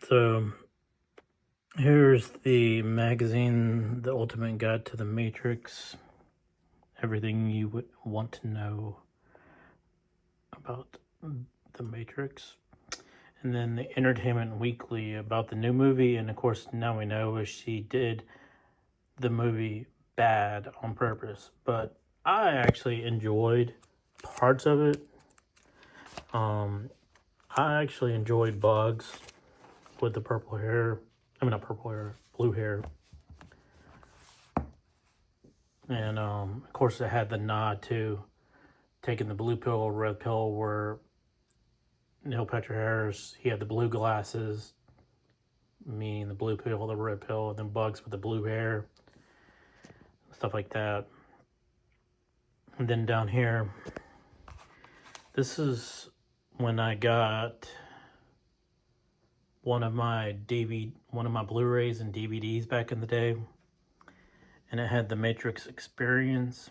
So here's the magazine, The Ultimate Guide to the Matrix. Everything you would want to know about the Matrix. And then the Entertainment Weekly about the new movie. And of course, now we know she did the movie bad on purpose. But I actually enjoyed parts of it. I actually enjoyed Bugs with the purple hair. I mean, not purple hair, blue hair. And of course, it had the nod to taking the blue pill or red pill, where Neil Patrick Harris, he had the blue glasses, meaning the blue pill, the red pill, and then Bugs with the blue hair, stuff like that. And then down here, this is when I got one of my Blu-rays and DVDs back in the day, and it had the Matrix Experience,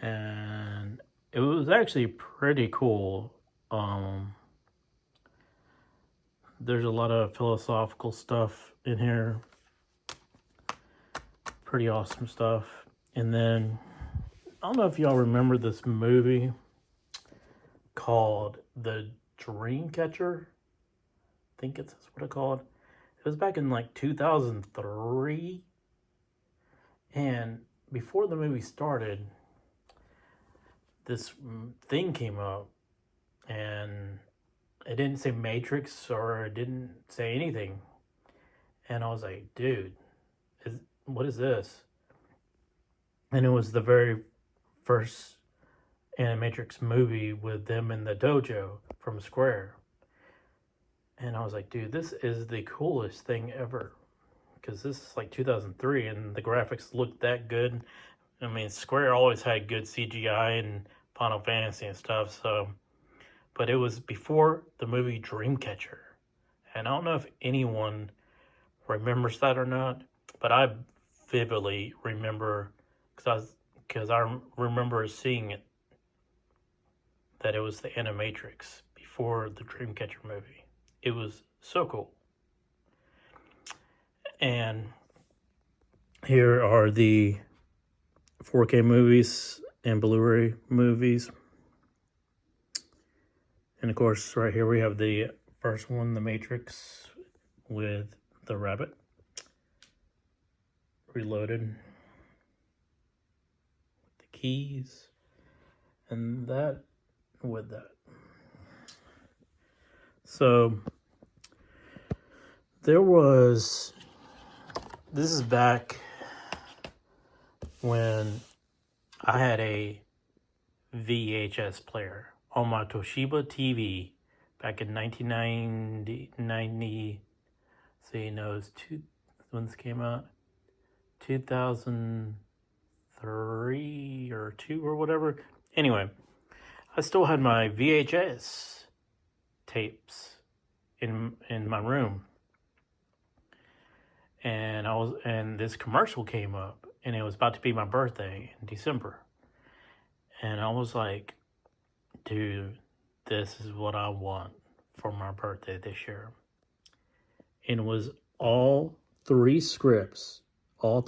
and it was actually pretty cool. There's a lot of philosophical stuff in here, pretty awesome stuff. And then I don't know if y'all remember this movie called The Dreamcatcher. I think that's what it's called. It was back in like 2003. And before the movie started, this thing came up. And it didn't say Matrix or it didn't say anything. And I was like, dude, what is this? And it was the very first Animatrix movie with them in the dojo from Square. And I was like, dude, this is the coolest thing ever. Because this is like 2003 and the graphics looked that good. I mean, Square always had good CGI and Final Fantasy and stuff. But it was before the movie Dreamcatcher. And I don't know if anyone remembers that or not. But I vividly remember, because I remember seeing it, that it was the Animatrix before the Dreamcatcher movie. It was so cool. And here are the 4K movies and Blu-ray movies. And of course, right here we have the first one, The Matrix, with the rabbit. Reloaded. The keys. And that with that. So, this is back when I had a VHS player on my Toshiba TV back in 1990. See, no, it was when this came out, 2003 or 2 or whatever. Anyway, I still had my VHS tapes in my room. And this commercial came up, and it was about to be my birthday in December. And I was like, dude, this is what I want for my birthday this year. And it was all three scripts of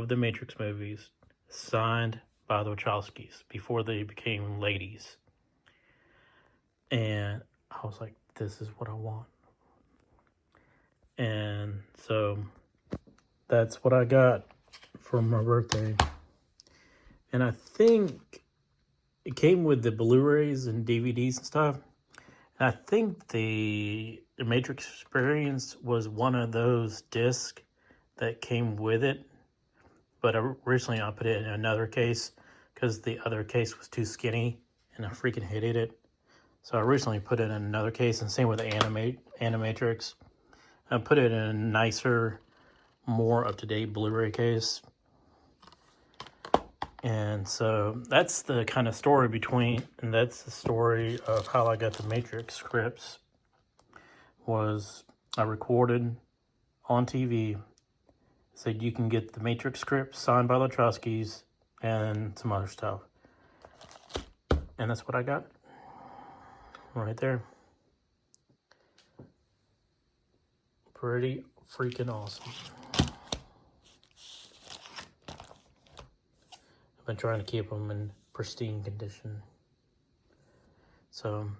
the Matrix movies signed by the Wachowskis before they became ladies. And I was like, this is what I want. And so that's what I got for my birthday. And I think it came with the Blu-rays and DVDs and stuff. And I think the Matrix Experience was one of those discs that came with it. But originally I put it in another case because the other case was too skinny and I freaking hated it. So I originally put it in another case, and same with the Animatrix. I put it in a nicer, more up-to-date Blu-ray case. And so that's the kind of story that's the story of how I got the Matrix scripts. Was I recorded on TV, said you can get the Matrix script signed by the Wachowskis and some other stuff. And that's what I got right there. pretty freaking awesome. I've been trying to keep them in pristine condition. So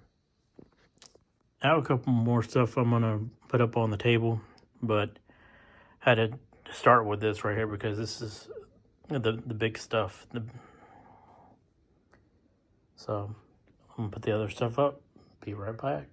I have a couple more stuff I'm gonna put up on the table, but I had to start with this right here because this is the big stuff. So I'm gonna put the other stuff up. Be right back.